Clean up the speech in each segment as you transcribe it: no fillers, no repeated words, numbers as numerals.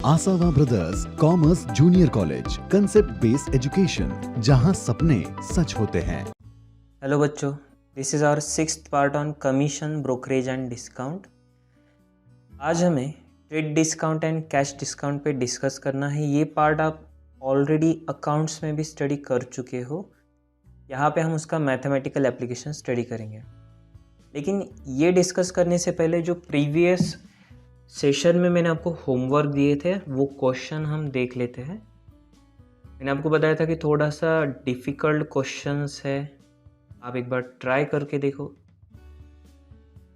आसावा brothers commerce junior college, concept based education, जहां सपने सच होते हैं। हेलो बच्चों, this is our 6th part on commission, brokerage and discount. आज हमें trade discount and cash discount पे डिस्कस करना है। ये पार्ट आप ऑलरेडी अकाउंट्स में भी स्टडी कर चुके हो। यहाँ पे हम उसका मैथमेटिकल एप्लीकेशन स्टडी करेंगे। लेकिन ये डिस्कस करने से पहले जो प्रीवियस सेशन में मैंने आपको होमवर्क दिए थे वो क्वेश्चन हम देख लेते हैं। मैंने आपको बताया था कि थोड़ा सा डिफ़िकल्ट क्वेश्चंस है, आप एक बार ट्राई करके देखो।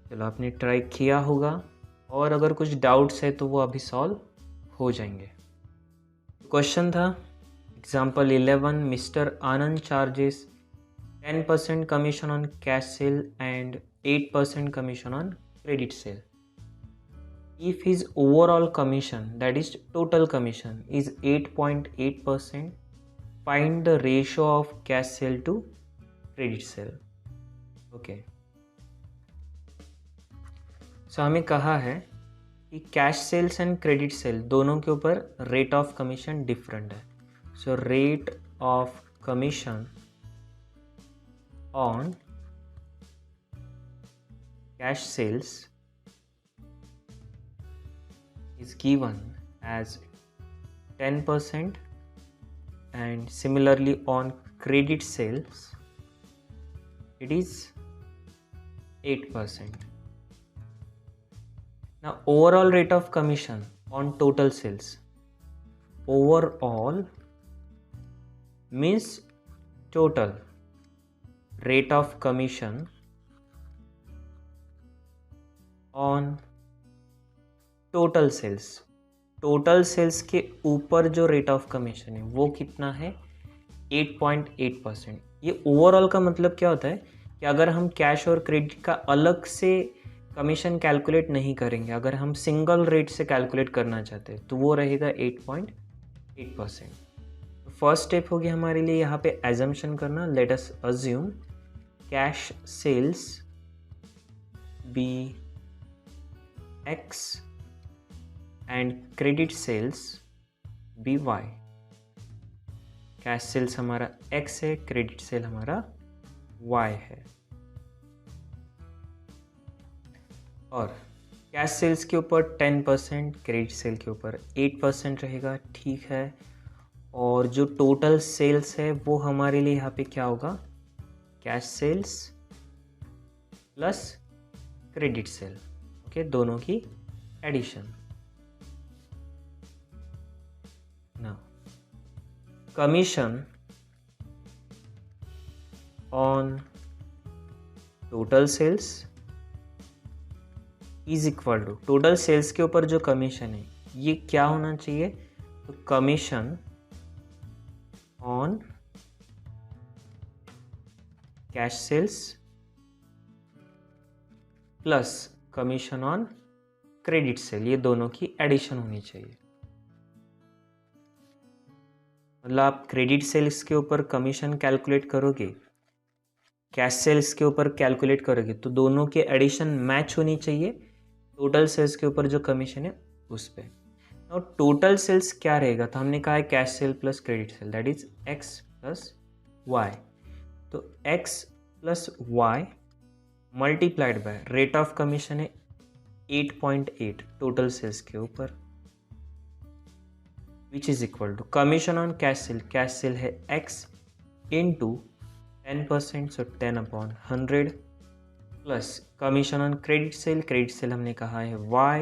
चलो, आपने ट्राई किया होगा और अगर कुछ डाउट्स है तो वो अभी सॉल्व हो जाएंगे। क्वेश्चन था example 11, mister Anand charges 10% commission on cash cell and 8% commission on credit cell. If his overall commission, that is total commission, is 8.8%, find the ratio of cash sale to credit sale. Okay. So हमें कहा है कि cash sales and credit sale दोनों के ऊपर rate of commission different है। So rate of commission on cash sales is given as 10% and similarly on credit sales it is 8%. Now overall rate of commission on total sales, overall means total rate of commission on total sales के ऊपर जो rate of commission है वो कितना है, 8.8%। ये overall का मतलब क्या होता है कि अगर हम कैश और क्रेडिट का अलग से कमीशन कैलकुलेट नहीं करेंगे, अगर हम सिंगल रेट से कैलकुलेट करना चाहते हैं तो वो रहेगा 8.8%। फर्स्ट स्टेप होगी हमारे लिए यहाँ पे एजम्पशन करना। Let us assume cash sales be x and credit sales be y. Cash sales हमारा x है, क्रेडिट सेल हमारा y है। और कैश सेल्स के ऊपर 10%, क्रेडिट सेल के ऊपर 8% रहेगा, ठीक है। और जो टोटल सेल्स है वो हमारे लिए यहाँ पे क्या होगा, cash sales plus credit sale, okay, दोनों की addition. Now, commission on total sales is equal to, total sales के ऊपर जो कमीशन है ये क्या होना चाहिए, तो commission on cash sales plus commission on credit sale, ये दोनों की एडिशन होनी चाहिए। मतलब आप क्रेडिट सेल्स के ऊपर कमीशन कैलकुलेट करोगे, कैश सेल्स के ऊपर कैलकुलेट करोगे, तो दोनों के एडिशन मैच होनी चाहिए टोटल सेल्स के ऊपर जो कमीशन है उस पे। और टोटल सेल्स क्या रहेगा, तो हमने कहा है cash sale plus credit sale, that is X plus Y. तो X plus Y multiplied by rate of commission है 8.8 टोटल सेल्स के ऊपर, which is equal to commission on cash sale है x into 10%, so 10 upon 100 plus commission on credit sale हमने कहा है y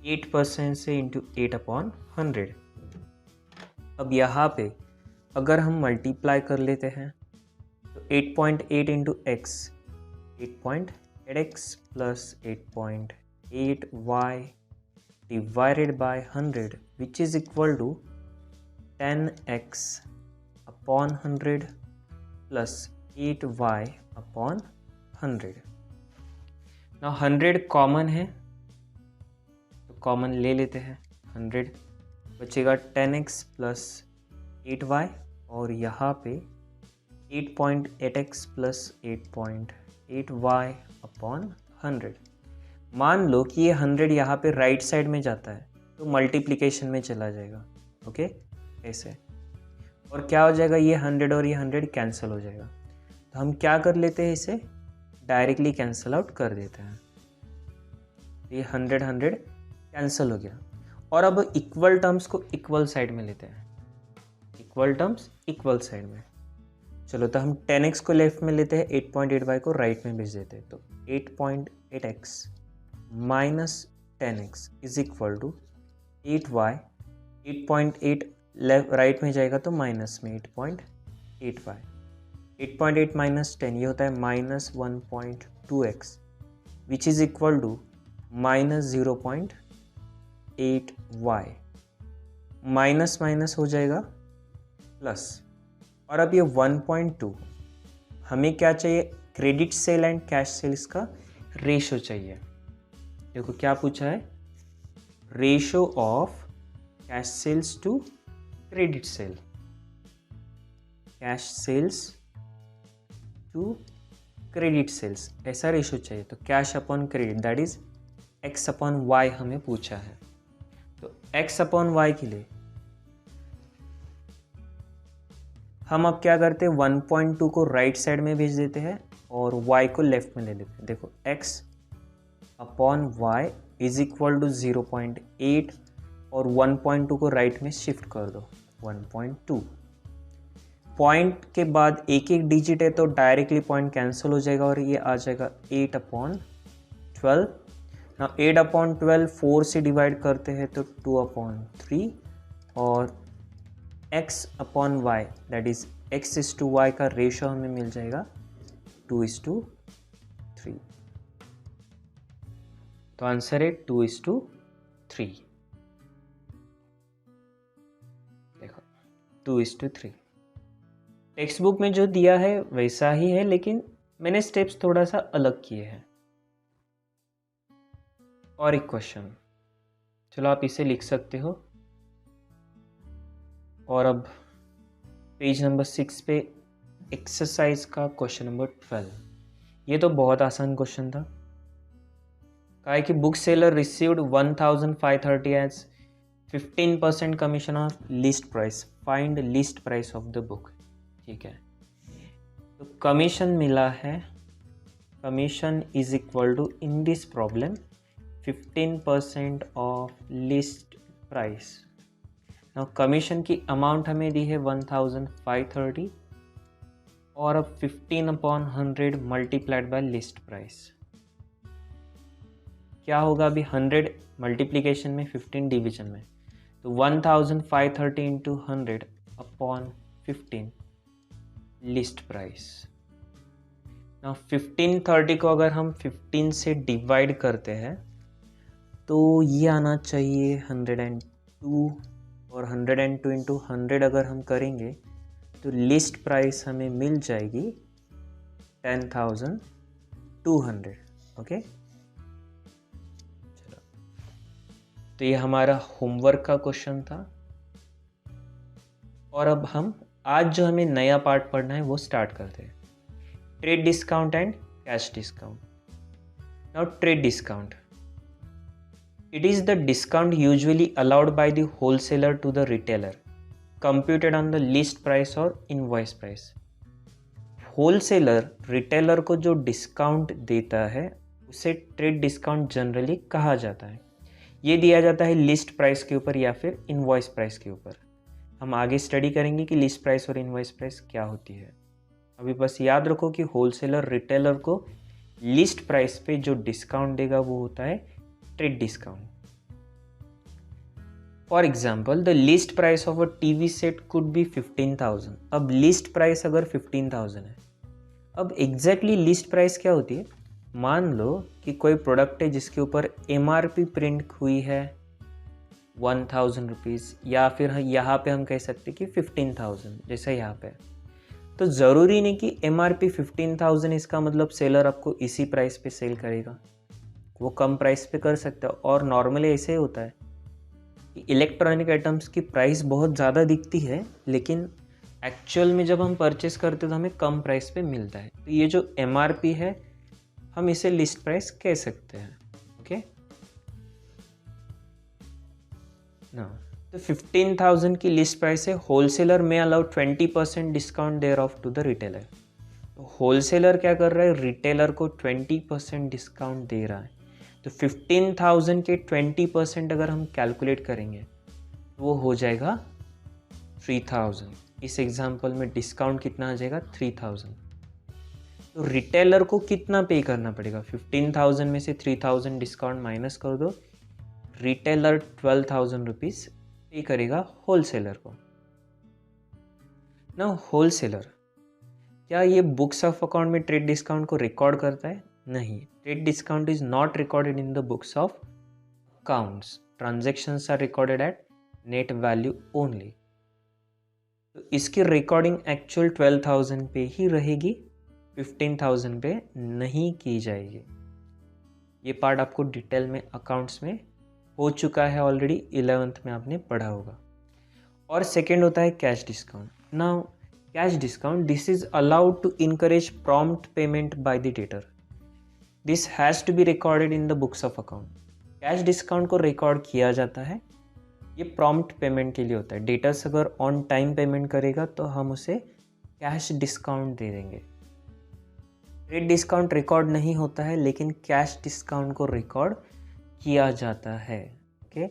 8% से into 8 upon 100। अब यहाँ पे अगर हम मल्टीप्लाई कर लेते हैं तो 8.8 into x 8.8x plus 8.8y divided by 100, which is equal to 10x upon 100 plus 8y upon 100। now 100 common है तो कॉमन ले लेते हैं, 100 बचेगा 10x plus 8y और यहाँ पे 8.8x plus 8.8y upon 100। मान लो कि ये 100 यहाँ पे राइट साइड में जाता है तो मल्टीप्लिकेशन में चला जाएगा। ओके, ऐसे। और क्या हो जाएगा, ये 100 और ये 100 कैंसिल हो जाएगा। तो हम क्या कर लेते हैं, इसे डायरेक्टली कैंसिल आउट कर देते हैं। ये 100 कैंसिल हो गया। और अब इक्वल टर्म्स को इक्वल साइड में लेते हैं, इक्वल टर्म्स इक्वल साइड में। चलो, तो हम 10x को लेफ्ट में लेते हैं, 8.8y को राइट में भेज देते हैं। तो 8.8x minus 10x is equal to 8y। 8.8 left right में जाएगा तो माइनस में 8.8y। 8.8 माइनस 10 ये होता है minus 1.2x which is equal to minus 0.8y। Minus minus हो जाएगा प्लस। और अब ये 1.2 हमें क्या चाहिए, credit sale and cash sales का रेशो चाहिए। देखो क्या पूछा है, ratio of cash sales to credit sale, cash sales to credit sales, ऐसा रेशो चाहिए। तो cash upon credit that is x upon y हमें पूछा है। तो x अपॉन वाई के लिए हम अब क्या करते हैं, 1.2 को राइट साइड में भेज देते हैं और y को लेफ्ट में ले लेते हैं। देखो x upon y is equal to 0.8 और 1.2 को राइट में शिफ्ट कर दो 1.2। पॉइंट के बाद एक एक डिजिट है तो डायरेक्टली पॉइंट कैंसिल हो जाएगा और ये आ जाएगा 8/12। ना 8/12 4 से डिवाइड करते हैं तो 2/3 और x upon y that is x is to y का रेशो हमें मिल जाएगा 2:3। तो आंसर है 2:3। देखो 2:3। टेक्स्ट बुक में जो दिया है वैसा ही है, लेकिन मैंने स्टेप्स थोड़ा सा अलग किए हैं। और एक क्वेश्चन, चलो आप इसे लिख सकते हो। और अब पेज नंबर 6 पे एक्सरसाइज का क्वेश्चन नंबर 12। ये तो बहुत आसान क्वेश्चन था। कहा है कि book seller received 1530 as 15% commission of list price, find list price of the book. ठीक है, तो कमीशन मिला है, commission is equal to in this problem 15% of list price. Now commission की अमाउंट हमें दी है 1530 और अब 15/100 मल्टीप्लाइड बाय लिस्ट प्राइस। क्या होगा, अभी 100 मल्टीप्लीकेशन में 15 डिवीजन में, तो 1530 into 100 upon 15 list price. Now 1530 को अगर हम 15 से डिवाइड करते हैं तो ये आना चाहिए 102 और 102 इंटू 100 अगर हम करेंगे तो लिस्ट प्राइस हमें मिल जाएगी 10,200। ओके, चलो, तो ये हमारा होमवर्क का क्वेश्चन था। और अब हम आज जो हमें नया पार्ट पढ़ना है वो स्टार्ट करते हैं, trade discount and cash discount. Now trade discount, it is the discount usually allowed by the wholesaler to the retailer, computed on the list price or invoice price. Wholesaler retailer को जो discount देता है उसे trade discount generally कहा जाता है। ये दिया जाता है लिस्ट प्राइस के ऊपर या फिर इनवॉइस प्राइस के ऊपर। हम आगे स्टडी करेंगे कि लिस्ट प्राइस और इनवॉइस प्राइस क्या होती है। अभी बस याद रखो कि होलसेलर रिटेलर को लिस्ट प्राइस पे जो डिस्काउंट देगा वो होता है trade discount. For example the list price of a TV set could be 15,000। अब लिस्ट प्राइस अगर 15,000 है, अब एग्जैक्टली लिस्ट प्राइस क्या होती है, मान लो कि कोई प्रोडक्ट है जिसके ऊपर MRP प्रिंट हुई है 1,000 रुपीज़, या फिर यहाँ पे हम कह सकते कि 15,000 जैसे यहाँ पे। तो ज़रूरी नहीं कि MRP 15,000 इसका मतलब सेलर आपको इसी प्राइस पे सेल करेगा, वो कम प्राइस पे कर सकता है। और नॉर्मली ऐसे ही होता है कि इलेक्ट्रॉनिक आइटम्स की प्राइस बहुत ज़्यादा दिखती है, लेकिन एक्चुअल में जब हम परचेस करते हैं तो हमें कम प्राइस पे मिलता है। तो ये जो MRP है हम इसे लिस्ट प्राइस कह सकते हैं। ओके, ना तो 15,000 की लिस्ट प्राइस है, wholesaler may allow 20% discount thereof to the retailer. तो होलसेलर क्या कर रहा है, रिटेलर को 20% डिस्काउंट दे रहा है। तो 15,000 के 20% अगर हम कैलकुलेट करेंगे तो वो हो जाएगा 3,000। इस एग्जांपल में डिस्काउंट कितना आ जाएगा, 3,000। तो रिटेलर को कितना पे करना पड़ेगा, 15,000 में से 3,000 डिस्काउंट माइनस कर दो, रिटेलर 12,000 रुपीज़ पे करेगा होलसेलर को। ना होलसेलर क्या ये बुक्स ऑफ अकाउंट में ट्रेड डिस्काउंट को रिकॉर्ड करता है? नहीं, trade discount is not recorded in the books of accounts. Transactions are recorded at net value only. तो इसकी रिकॉर्डिंग एक्चुअल 12,000 पे ही रहेगी, 15,000 पे नहीं की जाएगी। ये पार्ट आपको डिटेल में अकाउंट्स में हो चुका है ऑलरेडी, 11th में आपने पढ़ा होगा। और सेकेंड होता है cash discount. Now cash discount, this is allowed to encourage prompt payment by the debtor. This has to be recorded in the books of account. Cash discount को रिकॉर्ड किया जाता है, ये प्रॉम्प्ट पेमेंट के लिए होता है। डेटर्स अगर ऑन टाइम पेमेंट करेगा तो हम उसे कैश डिस्काउंट दे देंगे। ट्रेड डिस्काउंट रिकॉर्ड नहीं होता है, लेकिन कैश डिस्काउंट को रिकॉर्ड किया जाता है। ओके,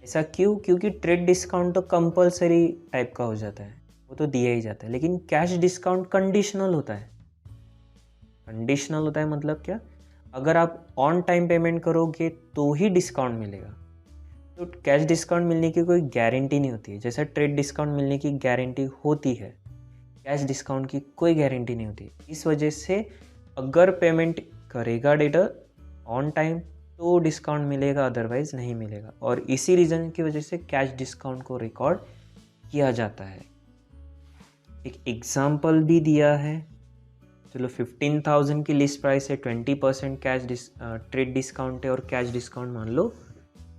ऐसा क्यों? क्योंकि ट्रेड डिस्काउंट तो कंपलसरी टाइप का हो जाता है, वो तो दिया ही जाता है, लेकिन कैश डिस्काउंट कंडीशनल होता है। कंडीशनल होता है मतलब क्या, अगर आप ऑन टाइम पेमेंट करोगे तो ही डिस्काउंट मिलेगा। तो कैश डिस्काउंट मिलने की कोई गारंटी नहीं होती है, जैसा ट्रेड डिस्काउंट मिलने की गारंटी होती है, कैश डिस्काउंट की कोई गारंटी नहीं होती। इस वजह से अगर पेमेंट करेगा डेटर ऑन टाइम तो डिस्काउंट मिलेगा, अदरवाइज नहीं मिलेगा। और इसी रीज़न की वजह से कैश डिस्काउंट को रिकॉर्ड किया जाता है। एक एग्जाम्पल भी दिया है, चलो 15,000 की लिस्ट प्राइस है, 20% कैश ट्रेड डिस्काउंट है और कैश डिस्काउंट मान लो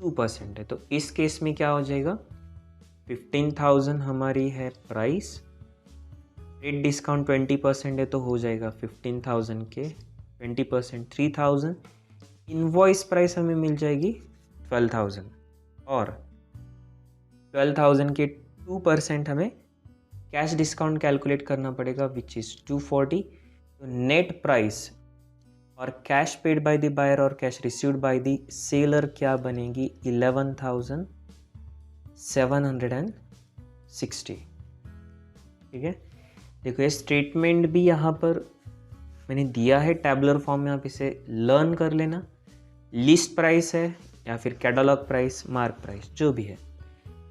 2% है। तो इस केस में क्या हो जाएगा, 15,000 हमारी है प्राइस, ट्रेड डिस्काउंट 20% है तो हो जाएगा 15,000 के 20% 3,000। इनवॉइस प्राइस हमें मिल जाएगी 12,000 और 12,000 के 2% हमें कैश डिस्काउंट कैलकुलेट करना पड़ेगा, विच इज़ 240। तो नेट प्राइस और cash paid by the buyer और cash received by the seller क्या बनेगी, 11,760। ठीक है, देखो ये स्टेटमेंट भी यहाँ पर मैंने दिया है टैबुलर फॉर्म में, आप इसे लर्न कर लेना। लिस्ट प्राइस है या फिर कैटलॉग प्राइस, मार्क प्राइस, जो भी है,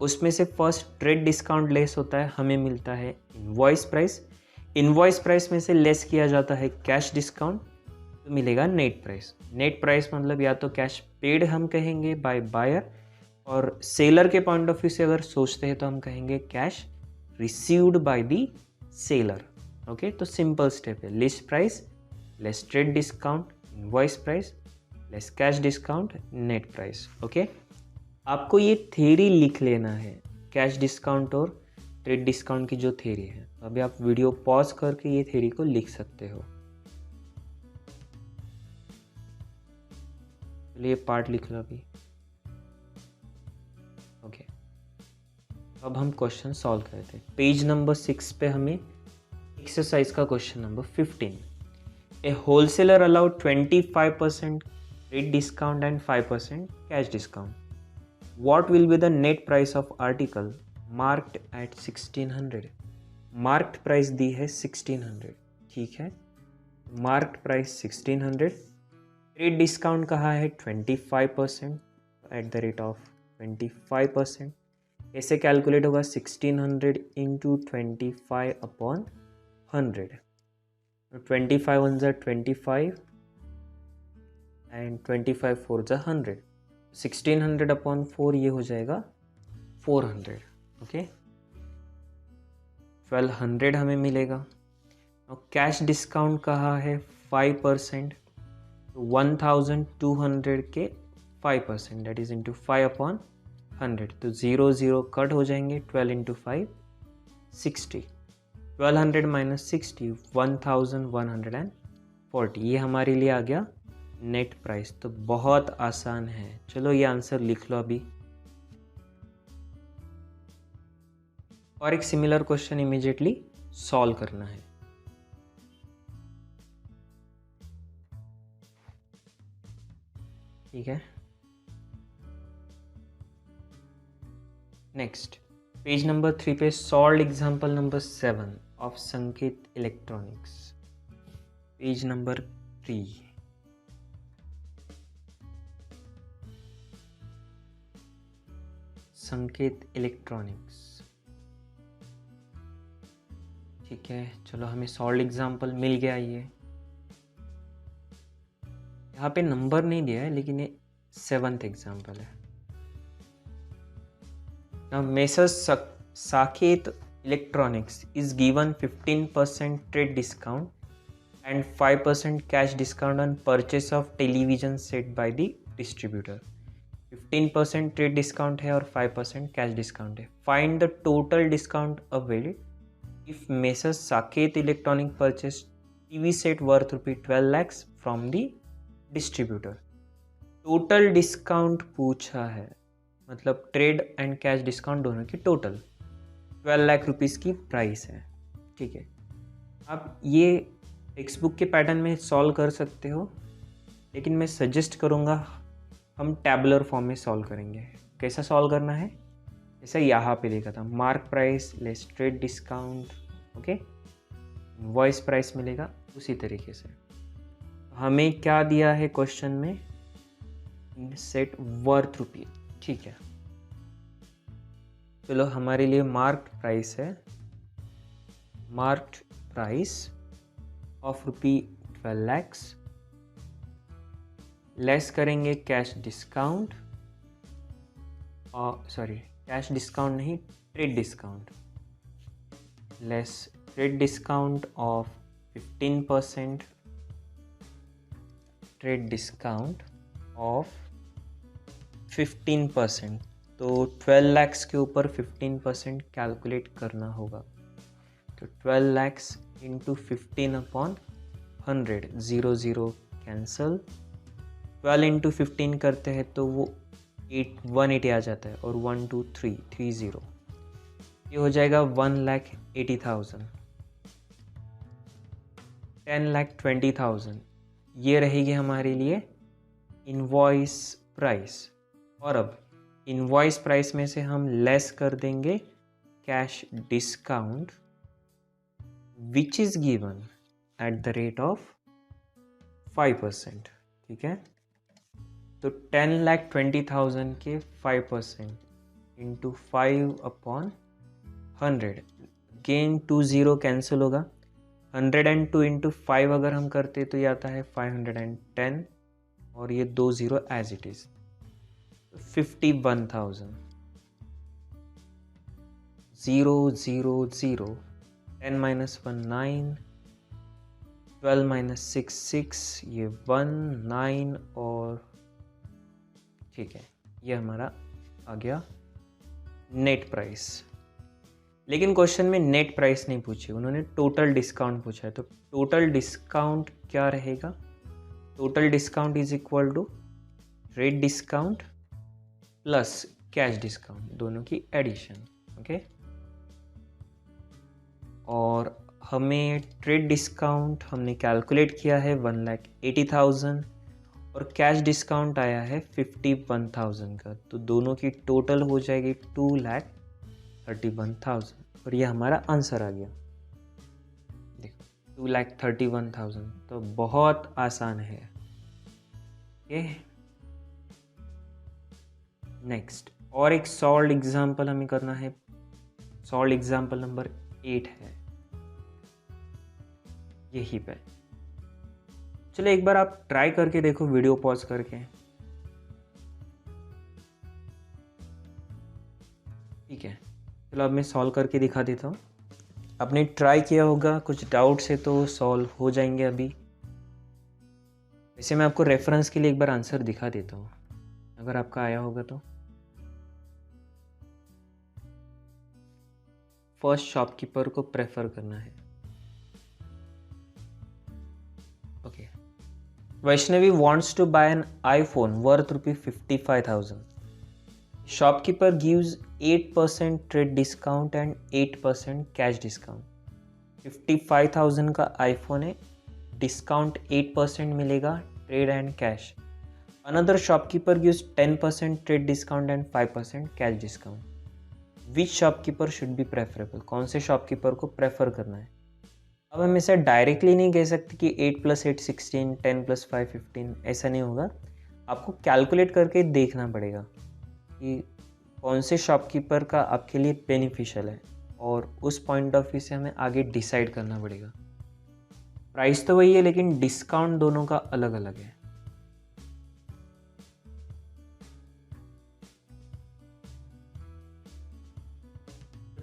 उसमें से फर्स्ट ट्रेड डिस्काउंट लेस होता है, हमें मिलता है इनवॉइस प्राइस। इनवॉइस प्राइस में से लेस किया जाता है कैश डिस्काउंट, तो मिलेगा नेट प्राइस। नेट प्राइस मतलब या तो कैश पेड हम कहेंगे बाय बायर, और सेलर के पॉइंट ऑफ व्यू से अगर सोचते हैं तो हम कहेंगे cash received by the seller. Okay, तो सिंपल स्टेप है, list price less trade discount, invoice price less cash discount, net price. Okay, आपको ये थ्योरी लिख लेना है, कैश डिस्काउंट और ट्रेड डिस्काउंट की जो थ्योरी है। अभी आप वीडियो पॉज करके ये थ्योरी को लिख सकते हो। चलिए पार्ट लिख लो अभी। ओके, अब हम क्वेश्चन सॉल्व करते हैं। पेज नंबर 6 पे हमें एक्सरसाइज का question number 15। A wholesaler allowed 25% trade discount and 5% cash discount. What will be the net price of article marked at 1600? Marked price दी है 1600, ठीक है, मार्क्ड प्राइस 1600। ट्रेड डिस्काउंट कहा है 25%, एट द रेट ऑफ 25%। कैसे calculate होगा, 1600 into 25 upon 100। 25 one ज़ा 25 and 25 four ज़ा 100। 1600 अपॉन 4 ये हो जाएगा 400। ओके, 1200 हमें मिलेगा। और कैश डिस्काउंट कहा है 5%, तो 1200 के 5%, दैट इज इंटू 5 अपॉन 100। तो 0 0 कट हो जाएंगे, 12 इंटू 5 60। 1200 माइनस 60 1140, ये हमारे लिए आ गया नेट प्राइस। तो बहुत आसान है, चलो ये आंसर लिख लो अभी। और एक सिमिलर क्वेश्चन इमीडिएटली सॉल्व करना है। ठीक है, नेक्स्ट पेज नंबर 3 पे सॉल्व एग्जांपल नंबर 7 ऑफ संकेत इलेक्ट्रॉनिक्स। पेज नंबर 3, संकेत इलेक्ट्रॉनिक्स। ठीक है, चलो हमें सॉल्व एग्जांपल मिल गया। ये यहाँ पे नंबर नहीं दिया है, लेकिन ये 7th एग्जांपल है। Now Messer's Saket Electronics is given 15% trade discount and 5% cash discount on purchase of television set by the distributor. 15% trade discount है और 5% cash discount है। Find the total discount availed if Messer's Saket Electronic purchased TV set worth ₹12 lakhs from the distributor. Total discount पूछा है, मतलब trade and cash discount दोनों की total 12 lakh rupees की price है। ठीक है, आप ये टेक्स्ट बुक के पैटर्न में सॉल्व कर सकते हो, लेकिन मैं सजेस्ट करूँगा हम टैबुलर फॉर्म में सॉल्व करेंगे। कैसा सॉल्व करना है, जैसा यहाँ पे लिखा था, mark price less trade discount, okay, invoice price मिलेगा उसी तरीके से। हमें क्या दिया है क्वेश्चन में, सेट वर्थ ₹। ठीक है, चलो हमारे लिए मार्क्ड प्राइस है, marked price of ₹12 lakhs, less करेंगे cash discount, sorry cash discount नहीं, trade discount, less trade discount of 15%, trade discount of 15%। तो 12 lakhs के ऊपर 15% कैलकुलेट करना होगा। तो 12 lakhs इंटू 15/100, 0 कैंसल। 12 इंटू 15 करते हैं तो वो 180 आ जाता है, और 1 2 3 30, ये हो जाएगा 1,80,000। 10,20,000 ये रहेगी हमारे लिए इनवॉइस प्राइस। और अब इनवॉइस प्राइस में से हम लेस कर देंगे cash discount which is given at the rate of 5%। ठीक है, तो 10,20,000 के 5% इंटू 5/100, गेन 20 कैंसिल होगा। 102 इंटू 5 अगर हम करते तो ये आता है 510, और ये 20 एज इट इज 51,000। 0 0 0, 10 - 1 9, 12 - 6 6, ये 1 9, और ठीक है, ये हमारा आ गया नेट प्राइस। लेकिन क्वेश्चन में नेट प्राइस नहीं पूछी, उन्होंने टोटल डिस्काउंट पूछा है। तो टोटल डिस्काउंट क्या रहेगा, total discount is equal to trade discount plus cash discount, दोनों की एडिशन। ओके, और हमें ट्रेड डिस्काउंट हमने कैलकुलेट किया है 1,80,000, और कैश डिस्काउंट आया है 51,000 का। तो दोनों की टोटल हो जाएगी 2,31,000, और ये हमारा आंसर आ गया। देखो 2,31,000, तो बहुत आसान है। ओके, नेक्स्ट और एक सॉल्व एग्जाम्पल हमें करना है। सॉल्व एग्जाम्पल नंबर 8 है यही पे। चलो एक बार आप ट्राई करके देखो, वीडियो पॉज करके। ठीक है, चलो अब मैं सॉल्व करके दिखा देता हूँ। आपने ट्राई किया होगा, कुछ डाउट्स है तो सॉल्व हो जाएंगे अभी। वैसे मैं आपको रेफरेंस के लिए एक बार आंसर दिखा देता हूँ, अगर आपका आया होगा तो। फर्स्ट शॉपकीपर को प्रेफर करना है। Okay, Vaishnavi wants to buy an iPhone worth ₹55,000. Shopkeeper gives 8% trade discount and 8% cash discount. 55,000 का आईफोन है, डिस्काउंट 8% मिलेगा trade and cash. Another shopkeeper gives 10% trade discount and 5% cash discount. Which shopkeeper should be preferable, कौन से shopkeeper को prefer करना है। अब हम इसे डायरेक्टली नहीं कह सकते कि 8 + 8 16, 10 + 5 15, ऐसा नहीं होगा। आपको कैलकुलेट करके देखना पड़ेगा कि कौन से शॉपकीपर का आपके लिए बेनिफिशियल है, और उस पॉइंट ऑफ व्यू से हमें आगे डिसाइड करना पड़ेगा। प्राइस तो वही है लेकिन डिस्काउंट दोनों का अलग अलग है।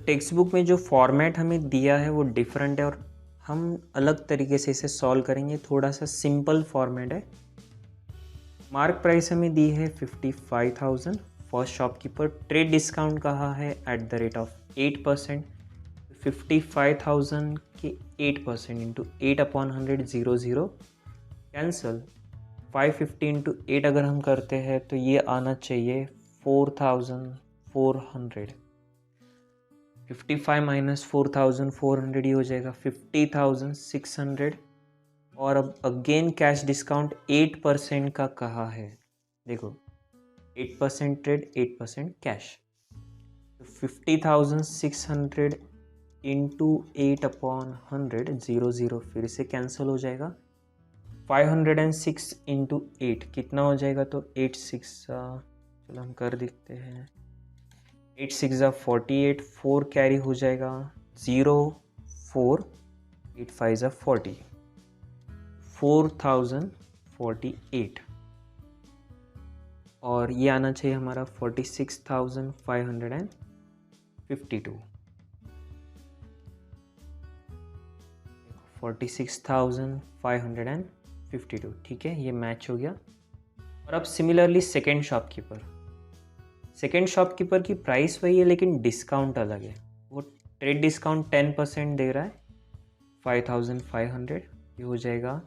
टेक्स्ट बुक में जो फॉर्मेट हमें दिया है वो डिफरेंट है, और हम अलग तरीके से इसे सॉल्व करेंगे। थोड़ा सा सिंपल फॉर्मेट है। मार्क प्राइस हमें दी है 55,000। फर्स्ट शॉपकीपर ट्रेड डिस्काउंट कहा है @ 8%। 55,000 के 8% इंटू 8/100 00 कैंसल। 550 इंटू 8 अगर हम करते हैं तो ये आना चाहिए 4,400। 55 माइनस 4,400 ये हो जाएगा 50,600। और अब अगेन कैश डिस्काउंट 8% का कहा है। देखो 8% ट्रेड 8% कैश, तो 50,600 इंटू 8/100 00 फिर से कैंसिल हो जाएगा। 506 इंटू 8 कितना हो जाएगा, तो 8 6 चलो हम कर देखते हैं। 8 6 48, 4 कैरी हो जाएगा 0 4, 8 5 40, 4,048। और ये आना चाहिए हमारा 46,552। 46,552, ठीक है, ये मैच हो गया। और अब सिमिलरली सेकेंड शॉपकीपर की प्राइस वही है लेकिन डिस्काउंट अलग है। वो ट्रेड डिस्काउंट 10% दे रहा है 5,500, ये हो जाएगा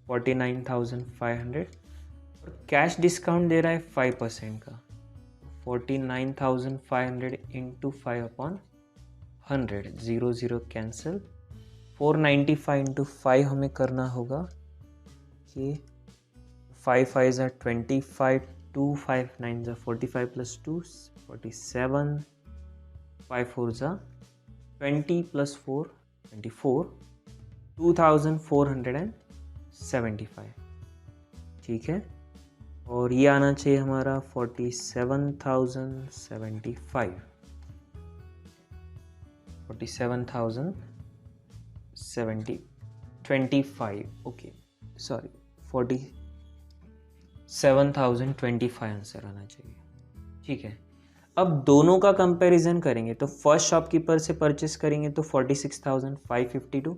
49,500। और कैश डिस्काउंट दे रहा है 5% का, 49,500 इंटू 5/100 00 कैंसिल। 495 इंटू 5 हमें करना होगा कि 5 5 25, 2 5 9 45 + 2 47, 5 4 20 + 4 24, 2,475, ठीक है। और ये आना चाहिए हमारा 47,075, 47,025, ओके सॉरी 47,025 आंसर आना चाहिए, ठीक है। अब दोनों का कंपैरिजन करेंगे तो फर्स्ट शॉपकीपर से परचेस करेंगे तो 46,552,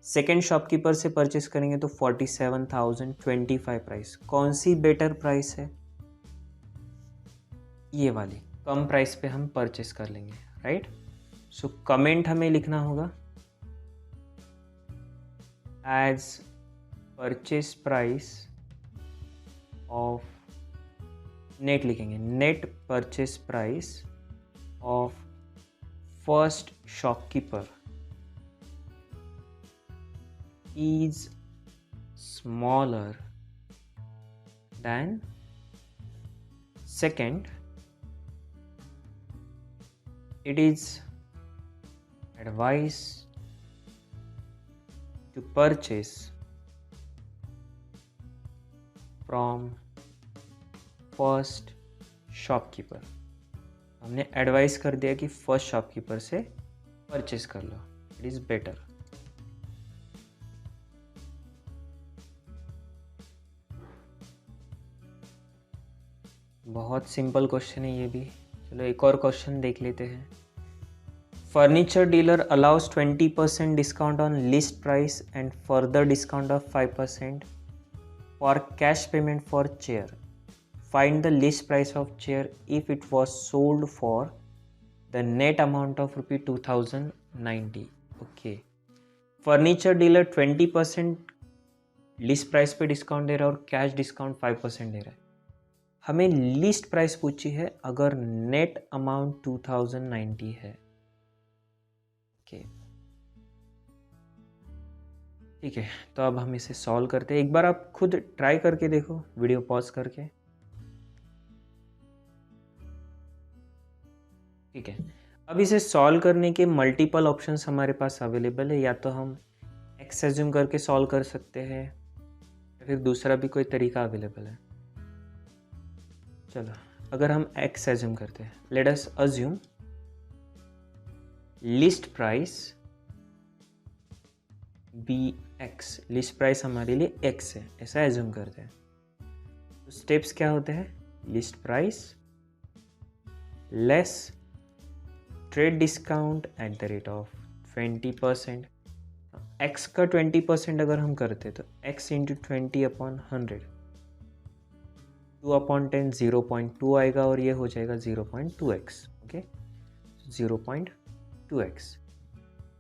सेकेंड शॉपकीपर से परचेस करेंगे तो 47,025 प्राइस। कौन सी बेटर प्राइस है, ये वाली कम प्राइस पे हम परचेस कर लेंगे, राइट। सो कमेंट हमें लिखना होगा as purchase price of, net लिखेंगे, net purchase price of first shopkeeper is smaller than second. It is advised to purchase from first shopkeeper. हमने एडवाइस कर दिया कि फर्स्ट शॉपकीपर से परचेस कर लो, इट इज़ बेटर। बहुत सिंपल क्वेश्चन है ये भी। चलो एक और क्वेश्चन देख लेते हैं। Furniture dealer allows 20% discount on list price and further discount of 5% for cash payment for chair. Find the list price of chair if it was sold for the net amount of ₹2090। Okay, furniture dealer 20% list price पे discount दे रहा है और cash discount 5% दे रहा है। हमें list price पूछी है अगर नेट अमाउंट 2090 है। ओके ठीक है, तो अब हम इसे सॉल्व करते हैं। एक बार आप खुद ट्राई करके देखो, वीडियो पॉज करके। ठीक है, अब इसे सॉल्व करने के मल्टीपल ऑप्शंस हमारे पास अवेलेबल है। या तो हम एक्स एज्यूम करके सॉल्व कर सकते हैं या फिर दूसरा भी कोई तरीका अवेलेबल है। चलो, अगर हम एक्स एज्यूम करते हैं, let us assume list price be x. List price हमारे लिए एक्स है, ऐसा एज्यूम करते हैं। तो स्टेप्स क्या होते हैं? List price less trade discount at the rate of 20%। X का 20% अगर हम करते तो एक्स इंटू 20/100, 2/10 0.2 आएगा और ये हो जाएगा 0.2x। Okay, 0.2x।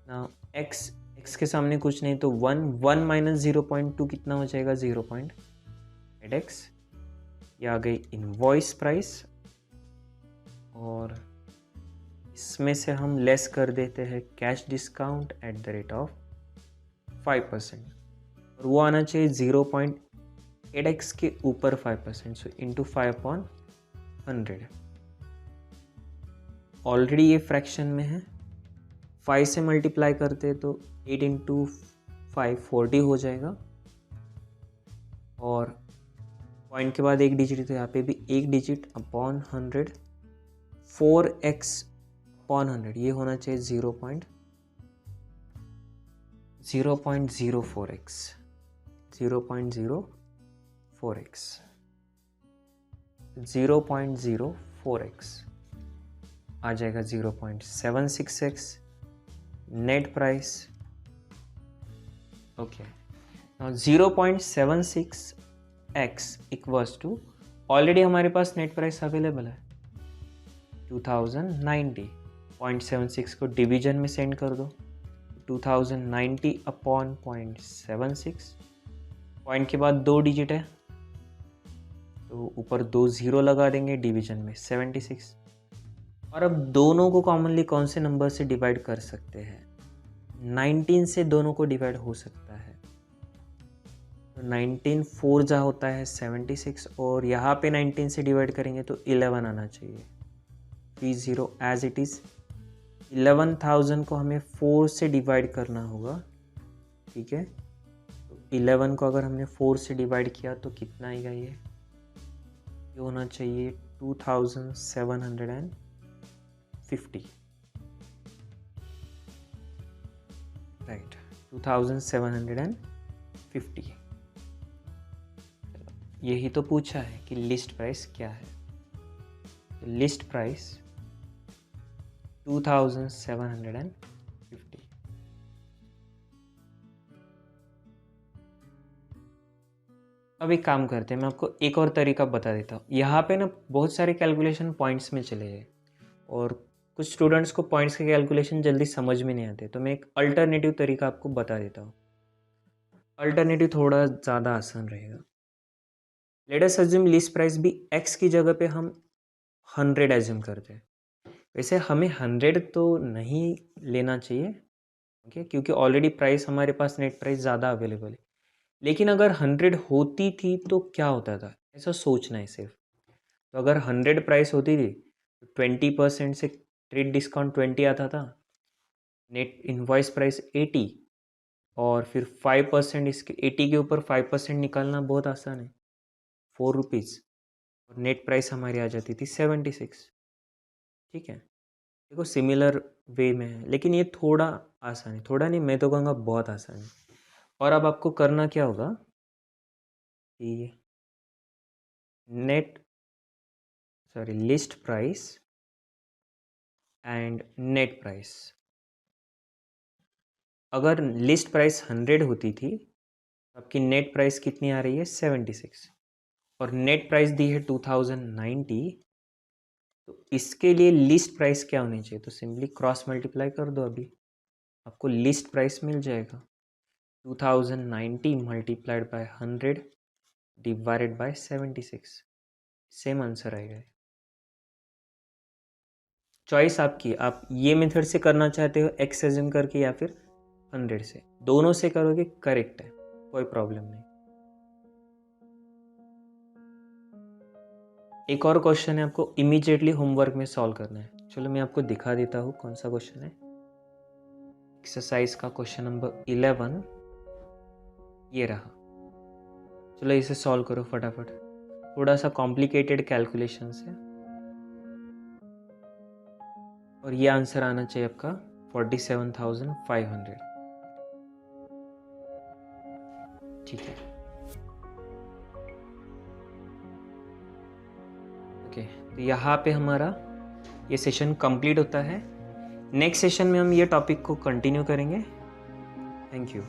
ना एक्स के सामने कुछ नहीं तो 1 माइनस 0.2 कितना हो जाएगा? 0.8x। ये आ गई इनवॉइस प्राइस और इसमें से हम लेस कर देते हैं cash discount at the rate of 5%, और वो आना चाहिए 0.8x के ऊपर 5%, सो इंटू 5/100। ऑलरेडी ये फ्रैक्शन में है, 5 से मल्टीप्लाई करते तो 8 इंटू 5 40 हो जाएगा, और पॉइंट के बाद एक डिजिट तो यहाँ पे भी एक डिजिट अपॉन 100, 4x अपॉन 100, ये होना चाहिए 0.04x, 0.04x आ जाएगा 0.76x net price. Okay, 0.76x equals to, already हमारे पास नेट प्राइस अवेलेबल है 2090। 0.76 को डिवीजन में सेंड कर दो, 2090 अपॉन 0.76, पॉइंट के बाद 2 डिजिट है तो ऊपर 2 0 लगा देंगे, डिवीजन में 76। और अब दोनों को कॉमनली कौन से नंबर से डिवाइड कर सकते हैं? 19 से दोनों को डिवाइड हो सकता है, तो 19 4 जा होता है 76, और यहाँ पे 19 से डिवाइड करेंगे तो 11 आना चाहिए। 30 एज इट इज़। 11,000 को हमें 4 से डिवाइड करना होगा। ठीक है, तो 11 को अगर हमने 4 से डिवाइड किया तो कितना आएगा? ये होना चाहिए 2750, राइट, 2750। यही तो पूछा है कि लिस्ट प्राइस क्या है। List price 2750। अब एक काम करते हैं, मैं आपको एक और तरीका बता देता हूँ। यहाँ पे ना बहुत सारे कैलकुलेशन पॉइंट्स में चले गए और कुछ स्टूडेंट्स को पॉइंट्स के कैलकुलेशन जल्दी समझ में नहीं आते, तो मैं एक अल्टरनेटिव तरीका आपको बता देता हूँ। अल्टरनेटिव थोड़ा ज़्यादा आसान रहेगा। Late us assume list price भी x की जगह पे हम 100 एज्यूम करते हैं। वैसे हमें 100 तो नहीं लेना चाहिए, ओके, क्योंकि ऑलरेडी प्राइस हमारे पास नेट प्राइस ज़्यादा अवेलेबल है। लेकिन अगर 100 होती थी तो क्या होता था, ऐसा सोचना है सिर्फ। तो अगर 100 प्राइस होती थी तो 20% से ट्रेड डिस्काउंट 20 आता था, नेट इनवॉइस प्राइस 80, और फिर 5% इसके 80 के ऊपर 5% निकालना बहुत आसान है, 4 रुपीज़, और नेट प्राइस हमारी आ जाती थी 76। ठीक है, देखो सिमिलर वे में है, लेकिन ये थोड़ा आसान है, थोड़ा नहीं, मैं तो कहूँगा बहुत आसान है। और अब आपको करना क्या होगा कि list price and net price, अगर लिस्ट प्राइस 100 होती थी तो आपकी नेट प्राइस कितनी आ रही है? 76, और नेट प्राइस दी है 2090, तो इसके लिए लिस्ट प्राइस क्या होनी चाहिए? तो सिंपली क्रॉस मल्टीप्लाई कर दो, अभी आपको लिस्ट प्राइस मिल जाएगा 2090 multiplied by 100 divided by 76। Same answer आएगा। चॉइस आपकी, आप ये मेथड से करना चाहते हो एक्स एज्यूम करके या फिर 100 से, दोनों से करोगे करेक्ट है, कोई प्रॉब्लम नहीं। एक और क्वेश्चन है, आपको इमीडिएटली होमवर्क में सॉल्व करना है। चलो मैं आपको दिखा देता हूँ कौन सा क्वेश्चन है। एक्सरसाइज का क्वेश्चन नंबर 11 ये रहा। चलो इसे सॉल्व करो फटाफट, थोड़ा सा कॉम्प्लिकेटेड कैलकुलेशन है और ये आंसर आना चाहिए आपका 47,500। ठीक है, ओके। तो यहाँ पे हमारा ये सेशन कंप्लीट होता है। नेक्स्ट सेशन में हम ये टॉपिक को कंटिन्यू करेंगे। Thank you.